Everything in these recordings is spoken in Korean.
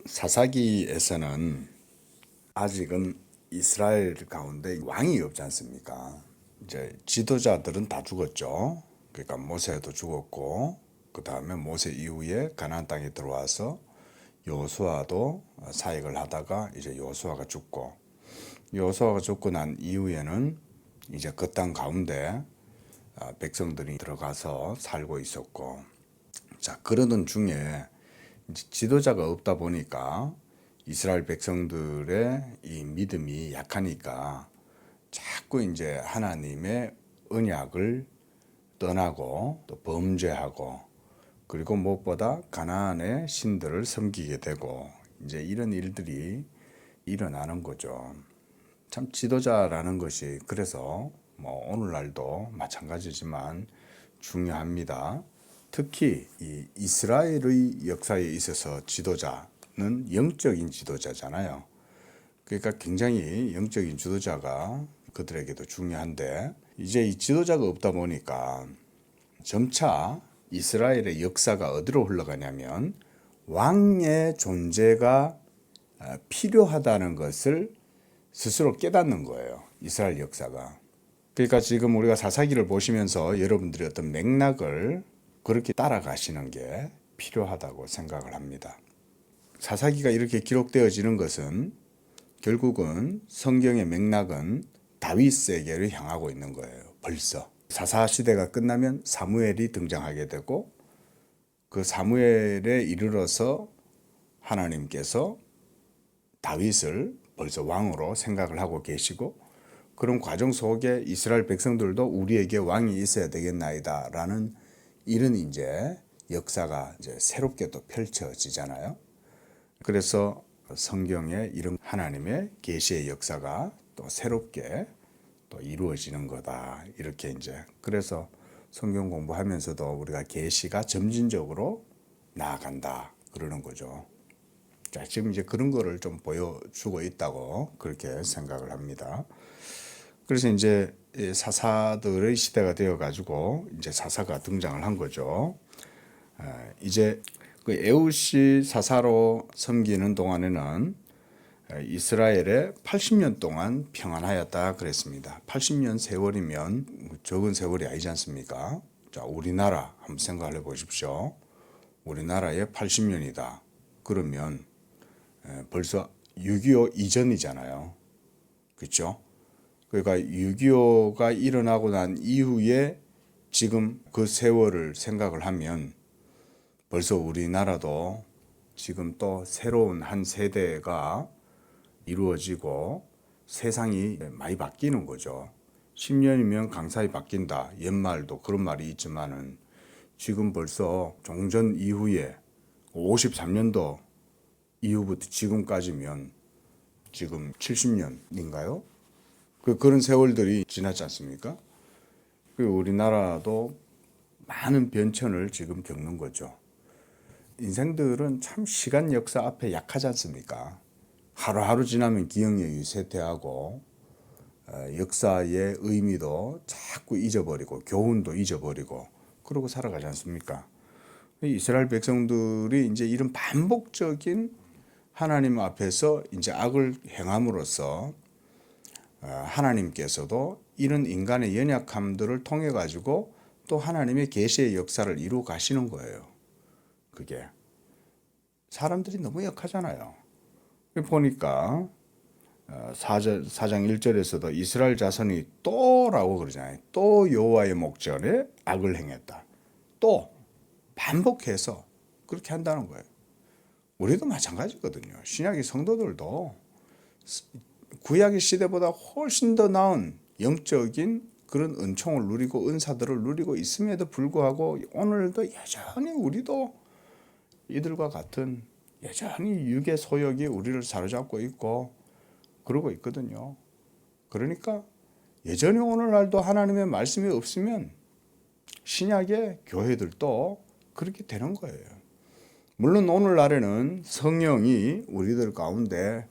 사사기에서는 아직은 이스라엘 가운데 왕이 없지 않습니까? 이제 지도자들은 다 죽었죠. 그러니까 모세도 죽었고, 그 다음에 모세 이후에 가나안 땅에 들어와서 여호수아도 사역을 하다가 이제 여호수아가 죽고, 여호수아가 죽고 난 이후에는 이제 그 땅 가운데 백성들이 들어가서 살고 있었고, 자, 그러던 중에 지도자가 없다 보니까 이스라엘 백성들의 이 믿음이 약하니까 자꾸 이제 하나님의 언약을 떠나고 또 범죄하고, 그리고 무엇보다 가나안의 신들을 섬기게 되고, 이제 이런 일들이 일어나는 거죠. 참 지도자라는 것이 그래서 뭐 오늘날도 마찬가지지만 중요합니다. 특히 이 이스라엘의 역사에 있어서 지도자는 영적인 지도자잖아요. 그러니까 굉장히 영적인 지도자가 그들에게도 중요한데, 이제 이 지도자가 없다 보니까 점차 이스라엘의 역사가 어디로 흘러가냐면 왕의 존재가 필요하다는 것을 스스로 깨닫는 거예요. 이스라엘 역사가. 그러니까 지금 우리가 사사기를 보시면서 여러분들이 어떤 맥락을 그렇게 따라가시는 게 필요하다고 생각을 합니다. 사사기가 이렇게 기록되어지는 것은 결국은 성경의 맥락은 다윗에게로 향하고 있는 거예요. 벌써 사사 시대가 끝나면 사무엘이 등장하게 되고, 그 사무엘에 이르러서 하나님께서 다윗을 벌써 왕으로 생각을 하고 계시고, 그런 과정 속에 이스라엘 백성들도 우리에게 왕이 있어야 되겠나이다 라는 이런 이제 역사가 이제 새롭게 또 펼쳐지잖아요. 그래서 성경에 이런 하나님의 계시의 역사가 또 새롭게 또 이루어지는 거다. 이렇게 이제 그래서 성경 공부하면서도 우리가 계시가 점진적으로 나아간다 그러는 거죠. 자, 지금 이제 그런 거를 좀 보여주고 있다고 그렇게 생각을 합니다. 그래서 이제 사사들의 시대가 되어 가지고 이제 사사가 등장을 한 거죠. 이제 그 에웃이 사사로 섬기는 동안에는 이스라엘에 80년 동안 평안하였다 그랬습니다. 80년 세월이면 적은 세월이 아니지 않습니까? 자, 우리나라 한번 생각을 해 보십시오. 우리나라에 80년이다. 그러면 벌써 6.25 이전이잖아요. 그렇죠? 그러니까 6.25가 일어나고 난 이후에 지금 그 세월을 생각을 하면 벌써 우리나라도 지금 또 새로운 한 세대가 이루어지고 세상이 많이 바뀌는 거죠. 10년이면 강사히 바뀐다. 옛말도 그런 말이 있지만은 지금 벌써 종전 이후에 53년도 이후부터 지금까지면 지금 70년인가요? 그런 세월들이 지났지 않습니까? 우리나라도 많은 변천을 지금 겪는 거죠. 인생들은 참 시간 역사 앞에 약하지 않습니까? 하루하루 지나면 기억력이 쇠퇴하고 역사의 의미도 자꾸 잊어버리고 교훈도 잊어버리고 그러고 살아가지 않습니까? 이스라엘 백성들이 이제 이런 반복적인 하나님 앞에서 이제 악을 행함으로써 하나님께서도 이런 인간의 연약함들을 통해 가지고 또 하나님의 계시의 역사를 이루어 가시는 거예요. 그게 사람들이 너무 약하잖아요. 보니까 4장 1절에서도 이스라엘 자손이 또라고 그러잖아요. 또 여호와의 목전에 악을 행했다. 또 반복해서 그렇게 한다는 거예요. 우리도 마찬가지거든요. 신약의 성도들도 구약의 시대보다 훨씬 더 나은 영적인 그런 은총을 누리고 은사들을 누리고 있음에도 불구하고 오늘도 여전히 우리도 이들과 같은 여전히 육의 소욕이 우리를 사로잡고 있고 그러고 있거든요. 그러니까 여전히 오늘날도 하나님의 말씀이 없으면 신약의 교회들도 그렇게 되는 거예요. 물론 오늘날에는 성령이 우리들 가운데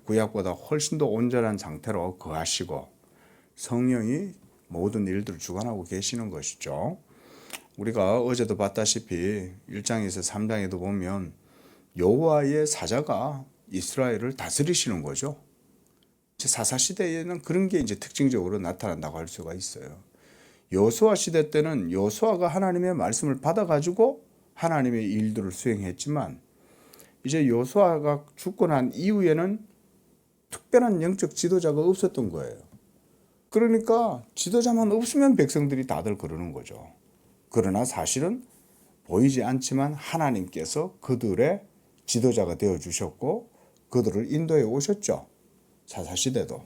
구약보다 훨씬 더 온전한 상태로 거하시고 성령이 모든 일들을 주관하고 계시는 것이죠. 우리가 어제도 봤다시피 1장에서 3장에도 보면 여호와의 사자가 이스라엘을 다스리시는 거죠. 사사 시대에는 그런 게 이제 특징적으로 나타난다고 할 수가 있어요. 여호수아 시대 때는 여호수아가 하나님의 말씀을 받아가지고 하나님의 일들을 수행했지만 이제 여호수아가 죽고 난 이후에는 특별한 영적 지도자가 없었던 거예요. 그러니까 지도자만 없으면 백성들이 다들 그러는 거죠. 그러나 사실은 보이지 않지만 하나님께서 그들의 지도자가 되어 주셨고 그들을 인도해 오셨죠. 사사시대도.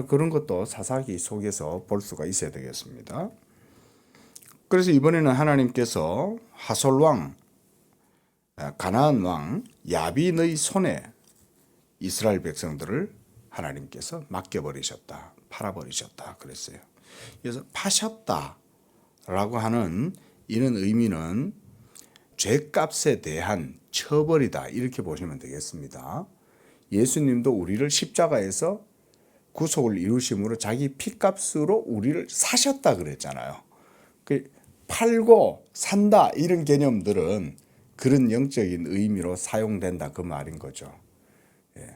그런 것도 사사기 속에서 볼 수가 있어야 되겠습니다. 그래서 이번에는 하나님께서 하솔왕, 가나안 왕 야빈의 손에 이스라엘 백성들을 하나님께서 맡겨버리셨다. 팔아버리셨다. 그랬어요. 그래서 파셨다라고 하는 이런 의미는 죄값에 대한 처벌이다. 이렇게 보시면 되겠습니다. 예수님도 우리를 십자가에서 구속을 이루심으로 자기 피값으로 우리를 사셨다 그랬잖아요. 팔고 산다 이런 개념들은 그런 영적인 의미로 사용된다 그 말인 거죠.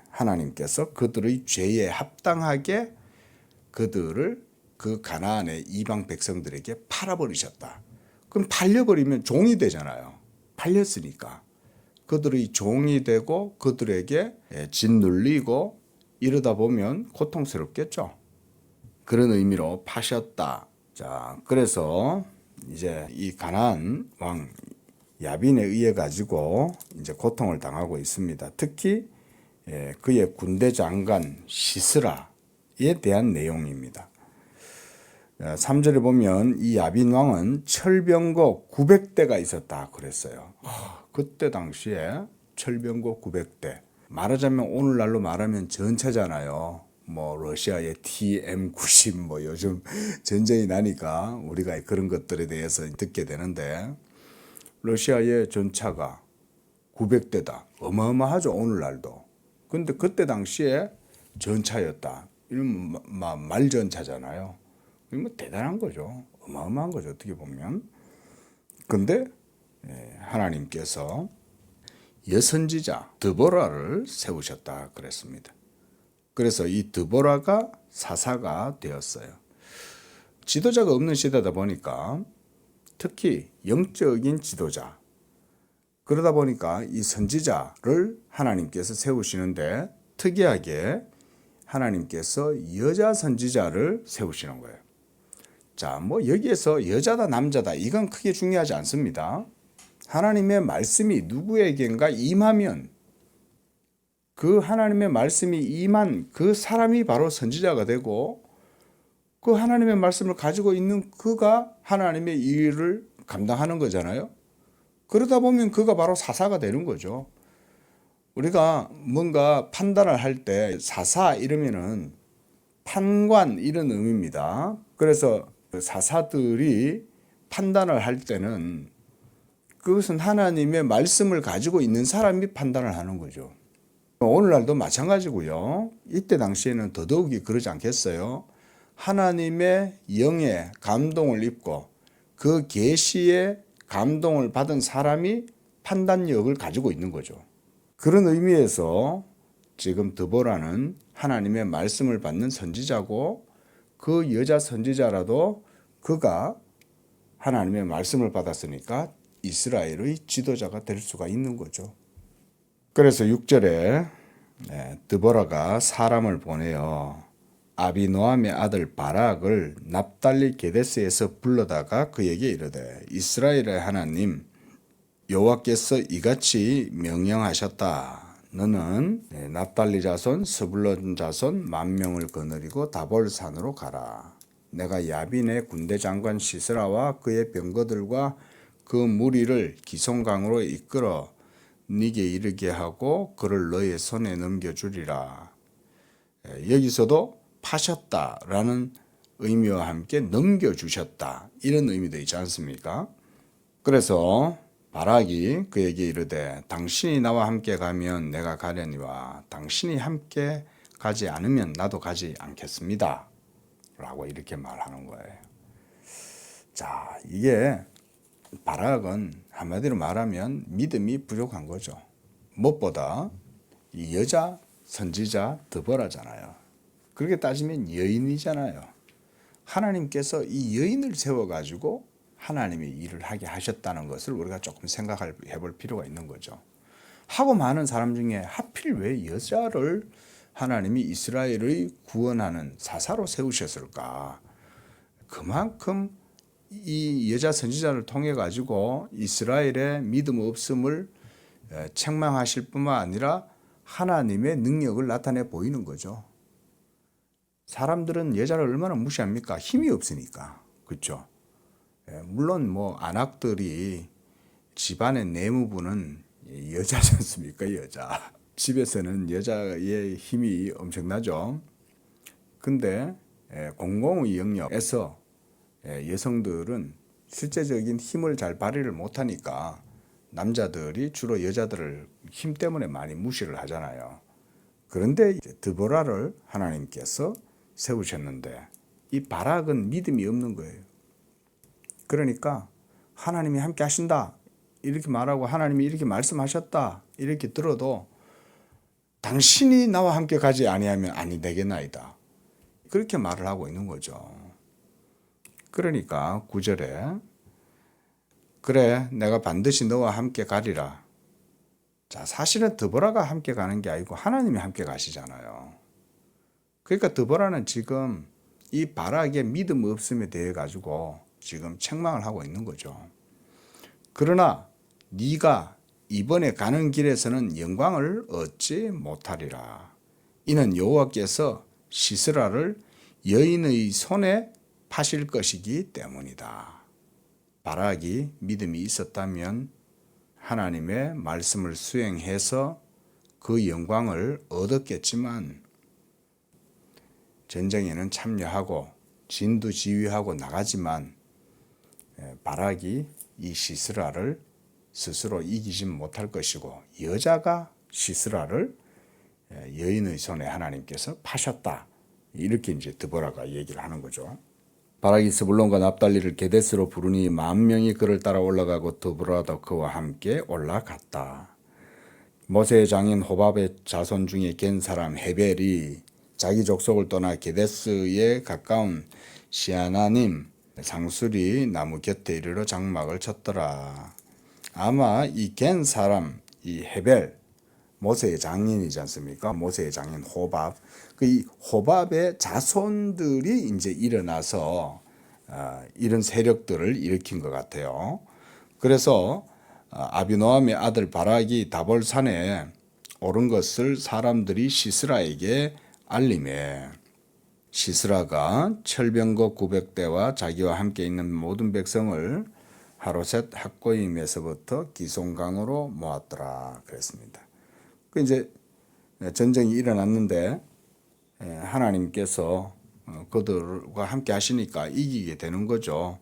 하나님께서 그들의 죄에 합당하게 그들을 그 가나안의 이방 백성들에게 팔아버리셨다. 그럼 팔려버리면 종이 되잖아요. 팔렸으니까. 그들의 종이 되고 그들에게 짓눌리고 이러다 보면 고통스럽겠죠. 그런 의미로 파셨다. 자, 그래서 이제 이 가나안 왕 야빈에 의해 가지고 이제 고통을 당하고 있습니다. 특히 그의 군대 장관 시스라에 대한 내용입니다. 3절에 보면 이 야빈 왕은 철병거 900대가 있었다 그랬어요. 그때 당시에 철병거 900대. 말하자면 오늘날로 말하면 전차잖아요. 뭐 러시아의 TM90 뭐 요즘 전쟁이 나니까 우리가 그런 것들에 대해서 듣게 되는데 러시아의 전차가 900대다. 어마어마하죠 오늘날도. 근데 그때 당시에 전차였다. 이런 말전차잖아요. 뭐 대단한 거죠. 어마어마한 거죠 어떻게 보면. 근데 하나님께서 여선지자 드보라를 세우셨다 그랬습니다. 그래서 이 드보라가 사사가 되었어요. 지도자가 없는 시대다 보니까 특히 영적인 지도자 그러다 보니까 이 선지자를 하나님께서 세우시는데 특이하게 하나님께서 여자 선지자를 세우시는 거예요. 자, 뭐 여기에서 여자다 남자다 이건 크게 중요하지 않습니다. 하나님의 말씀이 누구에겐가 임하면 그 하나님의 말씀이 임한 그 사람이 바로 선지자가 되고 그 하나님의 말씀을 가지고 있는 그가 하나님의 일을 감당하는 거잖아요. 그러다 보면 그가 바로 사사가 되는 거죠. 우리가 뭔가 판단을 할 때 사사 이러면은 판관 이런 의미입니다. 그래서 사사들이 판단을 할 때는 그것은 하나님의 말씀을 가지고 있는 사람이 판단을 하는 거죠. 오늘날도 마찬가지고요. 이때 당시에는 더더욱이 그러지 않겠어요? 하나님의 영에 감동을 입고 그 계시에 감동을 받은 사람이 판단력을 가지고 있는 거죠. 그런 의미에서 지금 드보라는 하나님의 말씀을 받는 선지자고 그 여자 선지자라도 그가 하나님의 말씀을 받았으니까 이스라엘의 지도자가 될 수가 있는 거죠. 그래서 6절에 드보라가 사람을 보내어 아비노함의 아들 바락을 납달리 게데스에서 불러다가 그에게 이르되 이스라엘의 하나님 여호와께서 이같이 명령하셨다. 너는 납달리 자손 스불론 자손 10,000명을 거느리고 다볼산으로 가라. 내가 야빈의 군대 장관 시스라와 그의 병거들과 그 무리를 기송강으로 이끌어 네게 이르게 하고 그를 너의 손에 넘겨주리라. 여기서도 파셨다라는 의미와 함께 넘겨주셨다 이런 의미도 있지 않습니까? 그래서 바락이 그에게 이르되 당신이 나와 함께 가면 내가 가려니와 당신이 함께 가지 않으면 나도 가지 않겠습니다 라고 이렇게 말하는 거예요. 자, 이게 바락은 한마디로 말하면 믿음이 부족한 거죠. 무엇보다 이 여자 선지자 드보라잖아요. 그렇게 따지면 여인이잖아요. 하나님께서 이 여인을 세워가지고 하나님이 일을 하게 하셨다는 것을 우리가 조금 생각해 볼 필요가 있는 거죠. 하고 많은 사람 중에 하필 왜 여자를 하나님이 이스라엘의 구원하는 사사로 세우셨을까? 그만큼 이 여자 선지자를 통해 가지고 이스라엘의 믿음 없음을 책망하실 뿐만 아니라 하나님의 능력을 나타내 보이는 거죠. 사람들은 여자를 얼마나 무시합니까? 힘이 없으니까. 그렇죠? 물론 뭐 안악들이 집안의 내무부는 여자지 않습니까? 여자. 집에서는 여자의 힘이 엄청나죠. 근데 공공의 영역에서 여성들은 실제적인 힘을 잘 발휘를 못하니까 남자들이 주로 여자들을 힘 때문에 많이 무시를 하잖아요. 그런데 드보라를 하나님께서 세우셨는데 이 바락은 믿음이 없는 거예요. 그러니까 하나님이 함께 하신다 이렇게 말하고 하나님이 이렇게 말씀하셨다 이렇게 들어도 당신이 나와 함께 가지 아니하면 아니 되겠나이다. 그렇게 말을 하고 있는 거죠. 그러니까 9절에 그래 내가 반드시 너와 함께 가리라. 자, 사실은 드보라가 함께 가는 게 아니고 하나님이 함께 가시잖아요. 그러니까 드보라는 지금 이 바락의 믿음 없음에 대해 가지고 지금 책망을 하고 있는 거죠. 그러나 네가 이번에 가는 길에서는 영광을 얻지 못하리라. 이는 여호와께서 시스라를 여인의 손에 파실 것이기 때문이다. 바락이 믿음이 있었다면 하나님의 말씀을 수행해서 그 영광을 얻었겠지만 전쟁에는 참여하고 진두지휘하고 나가지만 바락이 이 시스라를 스스로 이기지 못할 것이고 여자가 시스라를 여인의 손에 하나님께서 파셨다. 이렇게 이제 드보라가 얘기를 하는 거죠. 바락이 스불론과 납달리를 게데스로 부르니 10,000명이 그를 따라 올라가고 드보라도 그와 함께 올라갔다. 모세의 장인 호밥의 자손 중에 겐 사람 헤벨이 자기 족속을 떠나 게데스에 가까운 시아나님 상수리 나무 곁에 이르러 장막을 쳤더라. 아마 이 겐 사람 이 헤벨 모세의 장인이지 않습니까? 모세의 장인 호밥. 이 호밥의 자손들이 이제 일어나서 이런 세력들을 일으킨 것 같아요. 그래서 아비노함의 아들 바락이 다볼산에 오른 것을 사람들이 시스라에게 알림해 시스라가 철병거 900대와 자기와 함께 있는 모든 백성을 하로셋 학고임에서부터 기송강으로 모았더라 그랬습니다. 그 이제 전쟁이 일어났는데 하나님께서 그들과 함께 하시니까 이기게 되는 거죠.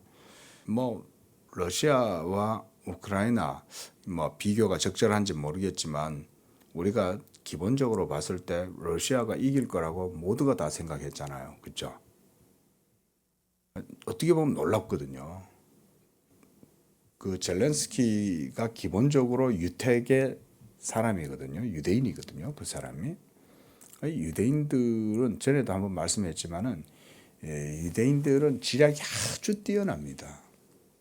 뭐 러시아와 우크라이나 뭐 비교가 적절한지 모르겠지만 우리가 기본적으로 봤을 때 러시아가 이길 거라고 모두가 다 생각했잖아요. 그렇죠? 어떻게 보면 놀랍거든요. 그 젤렌스키가 기본적으로 유택의 사람이거든요. 유대인이거든요. 그 사람이. 유대인들은 전에도 한번 말씀했지만은 유대인들은 지략이 아주 뛰어납니다.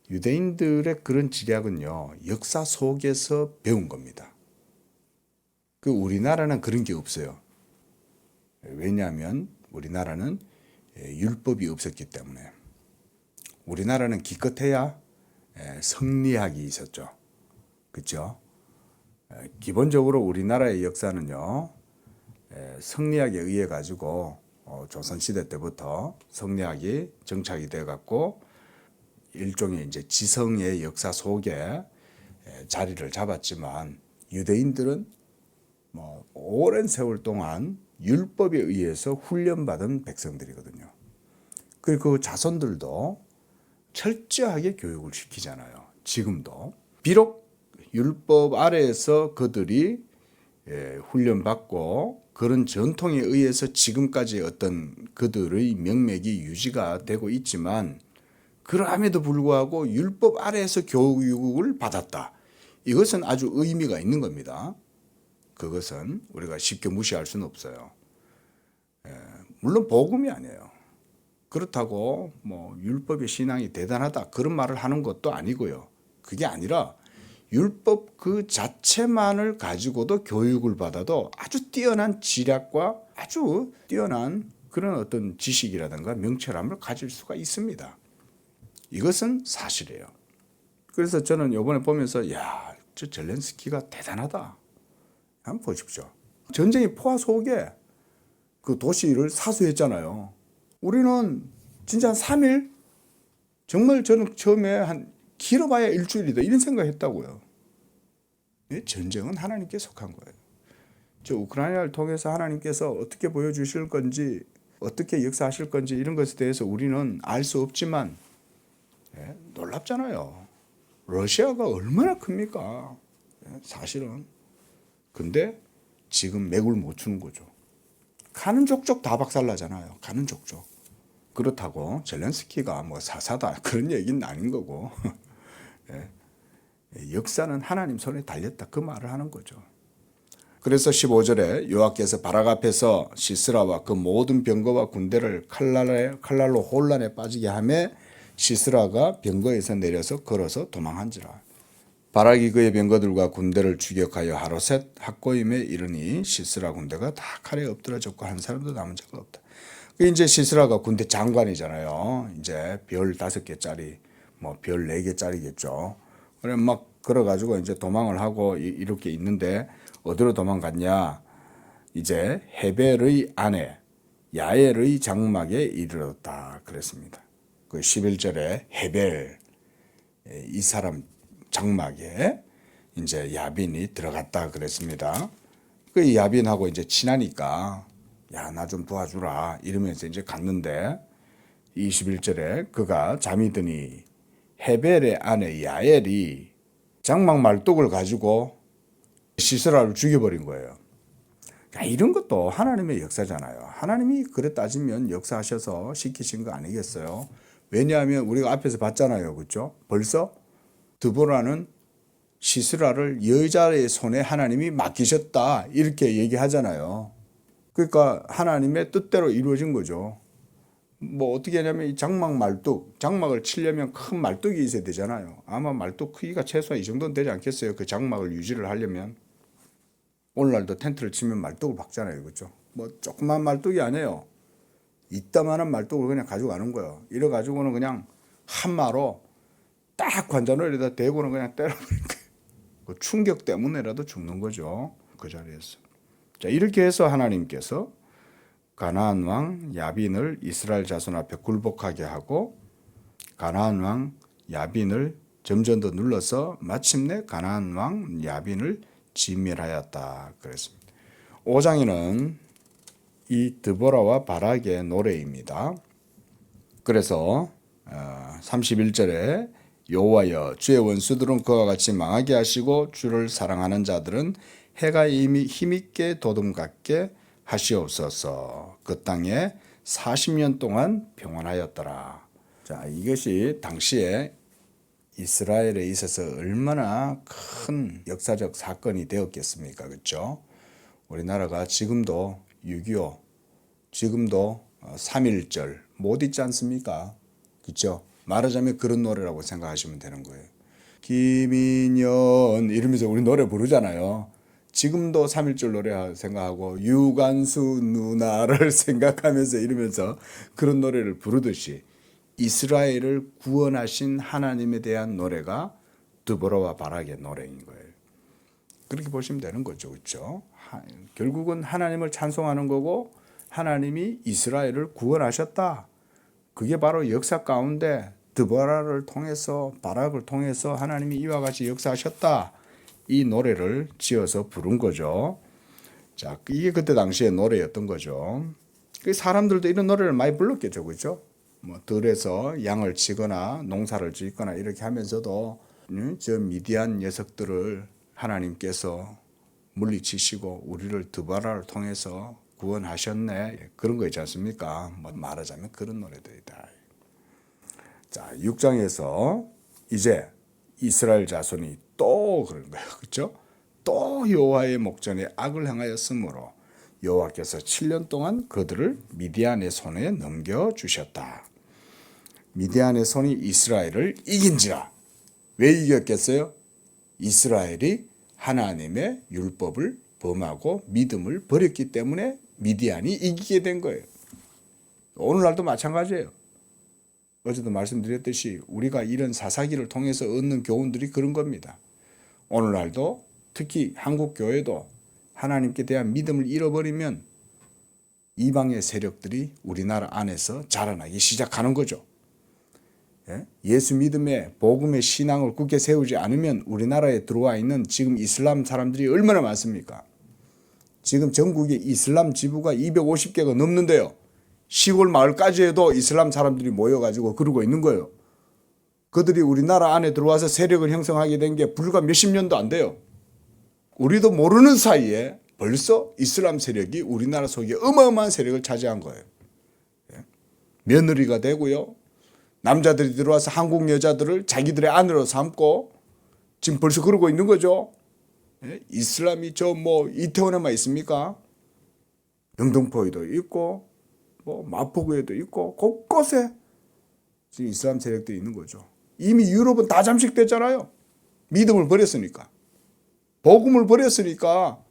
유대인들의 그런 지략은요. 역사 속에서 배운 겁니다. 그 우리나라는 그런 게 없어요. 왜냐하면 우리나라는 율법이 없었기 때문에. 우리나라는 기껏해야 성리학이 있었죠. 그렇죠? 기본적으로 우리나라의 역사는요. 성리학에 의해 가지고 조선시대 때부터 성리학이 정착이 돼 갖고 일종의 이제 지성의 역사 속에 자리를 잡았지만 유대인들은 뭐 오랜 세월 동안 율법에 의해서 훈련받은 백성들이거든요. 그리고 그 자손들도 철저하게 교육을 시키잖아요. 지금도. 비록 율법 아래에서 그들이 훈련받고 그런 전통에 의해서 지금까지 어떤 그들의 명맥이 유지가 되고 있지만 그럼에도 불구하고 율법 아래에서 교육을 받았다. 이것은 아주 의미가 있는 겁니다. 그것은 우리가 쉽게 무시할 수는 없어요. 물론 복음이 아니에요. 그렇다고 뭐 율법의 신앙이 대단하다 그런 말을 하는 것도 아니고요. 그게 아니라 율법 그 자체만을 가지고도 교육을 받아도 아주 뛰어난 지략과 아주 뛰어난 그런 어떤 지식이라든가 명철함을 가질 수가 있습니다. 이것은 사실이에요. 그래서 저는 이번에 보면서 야, 저 젤렌스키가 대단하다. 한번 보십시오. 전쟁이 포화 속에 그 도시를 사수했잖아요. 우리는 진짜 한 3일? 정말 저는 처음에 한 길어봐야 일주일이다 이런 생각했다고요. 전쟁은 하나님께 속한 거예요. 저 우크라이나를 통해서 하나님께서 어떻게 보여주실 건지 어떻게 역사하실 건지 이런 것에 대해서 우리는 알 수 없지만 놀랍잖아요. 러시아가 얼마나 큽니까? 사실은. 근데 지금 맥을 못 추는 거죠. 가는 족족 다 박살나잖아요. 가는 족족. 그렇다고 젤렌스키가 뭐 사사다 그런 얘기는 아닌 거고 역사는 하나님 손에 달렸다 그 말을 하는 거죠. 그래서 15절에 여호와께서 바락 앞에서 시스라와 그 모든 병거와 군대를 칼날로 혼란에 빠지게 하며 시스라가 병거에서 내려서 걸어서 도망한지라. 바락이 그의 병거들과 군대를 추격하여 하루셋 학고임에 이르니 시스라 군대가 다 칼에 엎드러졌고 한 사람도 남은 자가 없다. 이제 시스라가 군대 장관이잖아요. 이제 별 5개짜리, 뭐 별 4개짜리겠죠. 그래 막 걸어가지고 이제 도망을 하고 이렇게 있는데 어디로 도망갔냐? 이제 헤벨의 아내 야엘의 장막에 이르렀다 그랬습니다. 그 11절에 헤벨 이 사람 장막에 이제 야빈이 들어갔다 그랬습니다. 그 야빈하고 이제 친하니까 야, 나 좀 도와주라 이러면서 이제 갔는데 21절에 그가 잠이 드니 헤벨의 아내 야엘이 장막 말뚝을 가지고 시스라를 죽여버린 거예요. 이런 것도 하나님의 역사잖아요. 하나님이 그래 따지면 역사하셔서 시키신 거 아니겠어요? 왜냐하면 우리가 앞에서 봤잖아요. 그렇죠? 벌써 드보라는 시스라를 여자의 손에 하나님이 맡기셨다 이렇게 얘기하잖아요. 그러니까 하나님의 뜻대로 이루어진 거죠. 뭐 어떻게 하냐면 이 장막 말뚝, 장막을 치려면 큰 말뚝이 있어야 되잖아요. 아마 말뚝 크기가 최소한 이 정도는 되지 않겠어요. 그 장막을 유지를 하려면. 오늘날도 텐트를 치면 말뚝을 박잖아요. 그렇죠? 뭐 조그만 말뚝이 아니에요. 이따만한 말뚝을 그냥 가져가는 거예요. 이래 가지고는 그냥 한마로 딱 관자놀이에다 대고는 그냥 때려버린 거예요. 그 충격 때문에라도 죽는 거죠. 그 자리에서. 자, 이렇게 해서 하나님께서 가나안 왕 야빈을 이스라엘 자손 앞에 굴복하게 하고 가나안 왕 야빈을 점점 더 눌러서 마침내 가나안 왕 야빈을 진멸하였다 그랬습니다. 5장에는 이 드보라와 바락의 노래입니다. 그래서 31절에 여호와여 주의 원수들은 그와 같이 망하게 하시고 주를 사랑하는 자들은 해가 이미 힘있게 도둠같게 하시옵소서. 그 땅에 40년 동안 평안하였더라. 자, 이것이 당시에 이스라엘에 있어서 얼마나 큰 역사적 사건이 되었겠습니까? 그렇죠? 우리나라가 지금도 6.25, 지금도 3.1절 못 잊지 않습니까? 그렇죠? 말하자면 그런 노래라고 생각하시면 되는 거예요. 김인연 이러면서 우리 노래 부르잖아요. 지금도 3.1절 노래 생각하고 유관수 누나를 생각하면서 이러면서 그런 노래를 부르듯이 이스라엘을 구원하신 하나님에 대한 노래가 드보라와 바락의 노래인 거예요. 그렇게 보시면 되는 거죠. 그렇죠? 결국은 하나님을 찬송하는 거고 하나님이 이스라엘을 구원하셨다. 그게 바로 역사 가운데 드보라를 통해서 바락을 통해서 하나님이 이와 같이 역사하셨다. 이 노래를 지어서 부른 거죠. 자, 이게 그때 당시의 노래였던 거죠. 사람들도 이런 노래를 많이 불렀겠죠. 그렇죠? 뭐 들에서 양을 치거나 농사를 짓거나 이렇게 하면서도 저 미디안 녀석들을 하나님께서 물리치시고 우리를 드보라를 통해서 구원하셨네. 그런 거 있지 않습니까? 뭐 말하자면 그런 노래들이다. 자, 6장에서 이제 이스라엘 자손이 또 그런 거예요. 그렇죠? 또 여호와의 목전에 악을 행하였으므로 여호와께서 7년 동안 그들을 미디안의 손에 넘겨주셨다. 미디안의 손이 이스라엘을 이긴지라. 왜 이겼겠어요? 이스라엘이 하나님의 율법을 범하고 믿음을 버렸기 때문에 미디안이 이기게 된 거예요. 오늘날도 마찬가지예요. 어제도 말씀드렸듯이 우리가 이런 사사기를 통해서 얻는 교훈들이 그런 겁니다. 오늘날도 특히 한국 교회도 하나님께 대한 믿음을 잃어버리면 이방의 세력들이 우리나라 안에서 자라나기 시작하는 거죠. 예수 믿음의 복음의 신앙을 굳게 세우지 않으면 우리나라에 들어와 있는 지금 이슬람 사람들이 얼마나 많습니까? 지금 전국에 이슬람 지부가 250개가 넘는데요. 시골 마을까지 해도 이슬람 사람들이 모여가지고 그러고 있는 거예요. 그들이 우리나라 안에 들어와서 세력을 형성하게 된 게 불과 몇십 년도 안 돼요. 우리도 모르는 사이에 벌써 이슬람 세력이 우리나라 속에 어마어마한 세력을 차지한 거예요. 며느리가 되고요. 남자들이 들어와서 한국 여자들을 자기들의 아내로 삼고 지금 벌써 그러고 있는 거죠. 이슬람이 이태원에만 있습니까? 영등포에도 있고 마포구에도 있고 곳곳에 지금 이슬람 세력들이 있는 거죠. 이미 유럽은 다 잠식됐잖아요. 믿음을 버렸으니까. 복음을 버렸으니까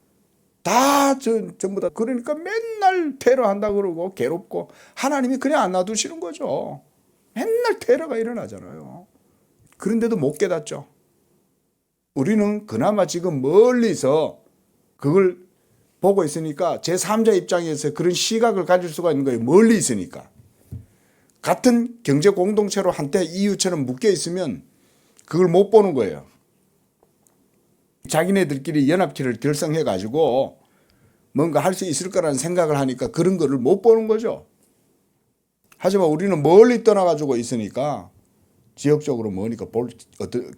다 전부 다 그러니까 맨날 테러한다 그러고 괴롭고 하나님이 그냥 안 놔두시는 거죠. 맨날 테러가 일어나잖아요. 그런데도 못 깨닫죠. 우리는 그나마 지금 멀리서 그걸 보고 있으니까 제3자 입장에서 그런 시각을 가질 수가 있는 거예요. 멀리 있으니까. 같은 경제 공동체로 한때 EU처럼 묶여 있으면 그걸 못 보는 거예요. 자기네들끼리 연합체를 결성해 가지고 뭔가 할 수 있을 거라는 생각을 하니까 그런 거를 못 보는 거죠. 하지만 우리는 멀리 떠나가지고 있으니까 지역적으로 머니까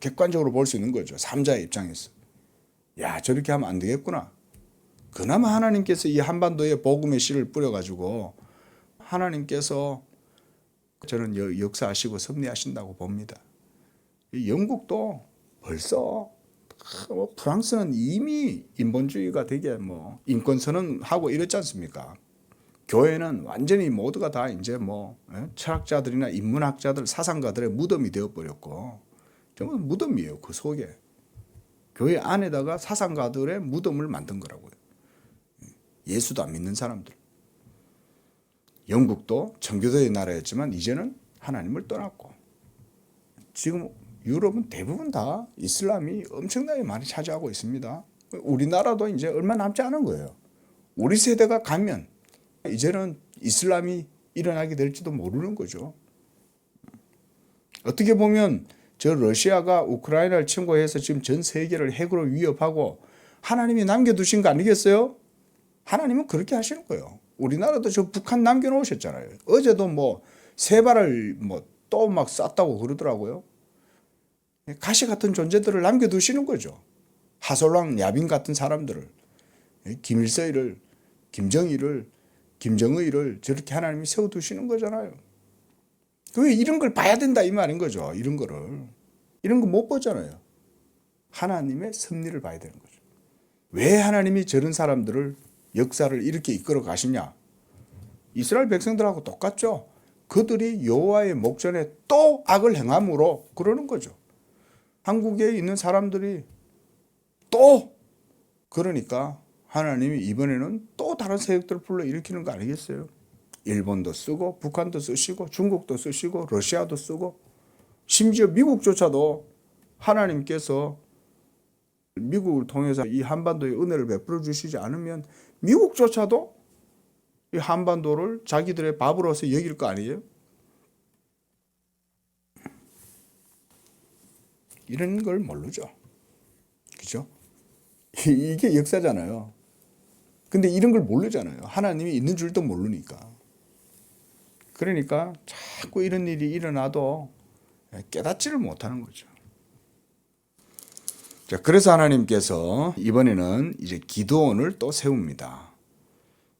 객관적으로 볼 수 있는 거죠. 3자의 입장에서. 야, 저렇게 하면 안 되겠구나. 그나마 하나님께서 이 한반도에 복음의 씨를 뿌려가지고 하나님께서 저는 역사하시고 섭리하신다고 봅니다. 영국도 벌써 프랑스는 이미 인본주의가 되게 인권선언하고 이랬지 않습니까? 교회는 완전히 모두가 다 이제 철학자들이나 인문학자들, 사상가들의 무덤이 되어버렸고, 정말 무덤이에요. 그 속에. 교회 안에다가 사상가들의 무덤을 만든 거라고요. 예수도 안 믿는 사람들. 영국도 청교도의 나라였지만 이제는 하나님을 떠났고, 지금 유럽은 대부분 다 이슬람이 엄청나게 많이 차지하고 있습니다. 우리나라도 이제 얼마 남지 않은 거예요. 우리 세대가 가면 이제는 이슬람이 일어나게 될지도 모르는 거죠. 어떻게 보면 저 러시아가 우크라이나를 침공해서 지금 전 세계를 핵으로 위협하고 하나님이 남겨두신 거 아니겠어요? 하나님은 그렇게 하시는 거예요. 우리나라도 저 북한 남겨놓으셨잖아요. 어제도 세 발을 또 막 쐈다고 그러더라고요. 가시 같은 존재들을 남겨두시는 거죠. 하솔랑 야빈 같은 사람들을, 김일성이를, 김정일을, 김정의를 저렇게 하나님이 세워두시는 거잖아요. 왜 이런 걸 봐야 된다 이 말인 거죠. 이런 거를. 이런 거 못 보잖아요. 하나님의 섭리를 봐야 되는 거죠. 왜 하나님이 저런 사람들을 역사를 이렇게 이끌어 가시냐? 이스라엘 백성들하고 똑같죠. 그들이 여호와의 목전에 또 악을 행함으로 그러는 거죠. 한국에 있는 사람들이 또 그러니까 하나님이 이번에는 또 다른 세력들을 불러 일으키는 거 아니겠어요? 일본도 쓰고 북한도 쓰시고 중국도 쓰시고 러시아도 쓰고 심지어 미국조차도 하나님께서 미국을 통해서 이 한반도에 은혜를 베풀어 주시지 않으면 미국조차도 이 한반도를 자기들의 밥으로서 여길 거 아니에요? 이런 걸 모르죠. 그죠? 이게 역사잖아요. 근데 이런 걸 모르잖아요. 하나님이 있는 줄도 모르니까. 그러니까 자꾸 이런 일이 일어나도 깨닫지를 못하는 거죠. 자, 그래서 하나님께서 이번에는 이제 기드온을 또 세웁니다.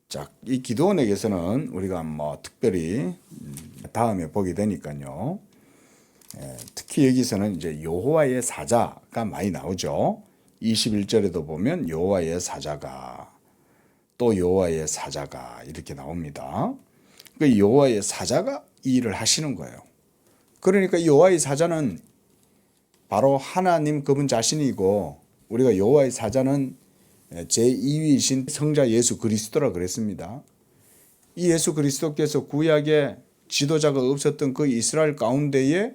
자, 이 기드온에게서는 우리가 특별히 다음에 보게 되니까요. 특히 여기서는 이제 여호와의 사자가 많이 나오죠. 21절에도 보면 여호와의 사자가 또 여호와의 사자가 이렇게 나옵니다. 그 여호와의 사자가 이 일을 하시는 거예요. 그러니까 여호와의 사자는 바로 하나님 그분 자신이고 우리가 여호와의 사자는 제2위이신 성자 예수 그리스도라 그랬습니다. 이 예수 그리스도께서 구약에 지도자가 없었던 그 이스라엘 가운데에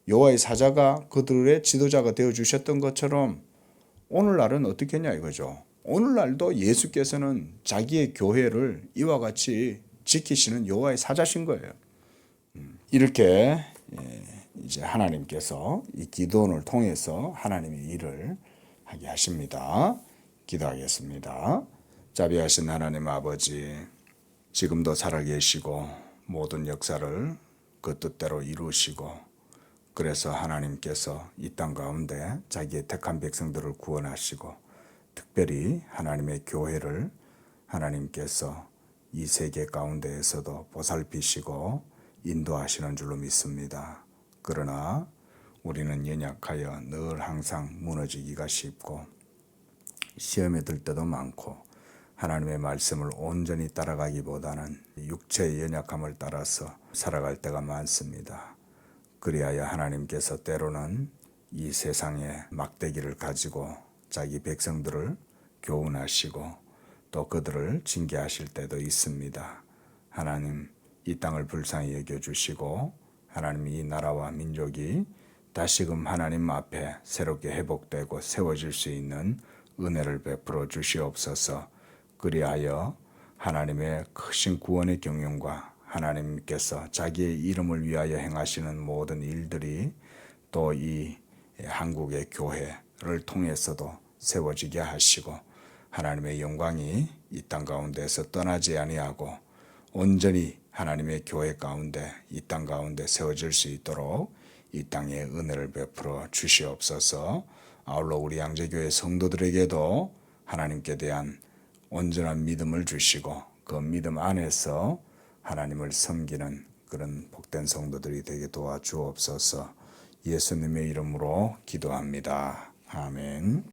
여호와의 사자가 그들의 지도자가 되어 주셨던 것처럼 오늘날은 어떻게 했냐 이거죠. 오늘날도 예수께서는 자기의 교회를 이와 같이 지키시는 여호와의 사자신 거예요. 이렇게 이제 하나님께서 이 기도원을 통해서 하나님의 일을 하게 하십니다. 기도하겠습니다. 자비하신 하나님 아버지, 지금도 살아계시고 모든 역사를 그 뜻대로 이루시고 그래서 하나님께서 이 땅 가운데 자기의 택한 백성들을 구원하시고 특별히 하나님의 교회를 하나님께서 이 세계 가운데에서도 보살피시고 인도하시는 줄로 믿습니다. 그러나 우리는 연약하여 늘 항상 무너지기가 쉽고 시험에 들 때도 많고 하나님의 말씀을 온전히 따라가기보다는 육체의 연약함을 따라서 살아갈 때가 많습니다. 그리하여 하나님께서 때로는 이 세상의 막대기를 가지고 자기 백성들을 교훈하시고 또 그들을 징계하실 때도 있습니다. 하나님 이 땅을 불쌍히 여겨주시고 하나님 이 나라와 민족이 다시금 하나님 앞에 새롭게 회복되고 세워질 수 있는 은혜를 베풀어 주시옵소서. 그리하여 하나님의 크신 구원의 경륜과 하나님께서 자기의 이름을 위하여 행하시는 모든 일들이 또 이 한국의 교회를 통해서도 세워지게 하시고 하나님의 영광이 이 땅 가운데서 떠나지 아니하고 온전히 하나님의 교회 가운데 이 땅 가운데 세워질 수 있도록 이 땅에 은혜를 베풀어 주시옵소서. 아울러 우리 양재교회 성도들에게도 하나님께 대한 온전한 믿음을 주시고 그 믿음 안에서 하나님을 섬기는 그런 복된 성도들이 되게 도와주옵소서. 예수님의 이름으로 기도합니다. 아멘.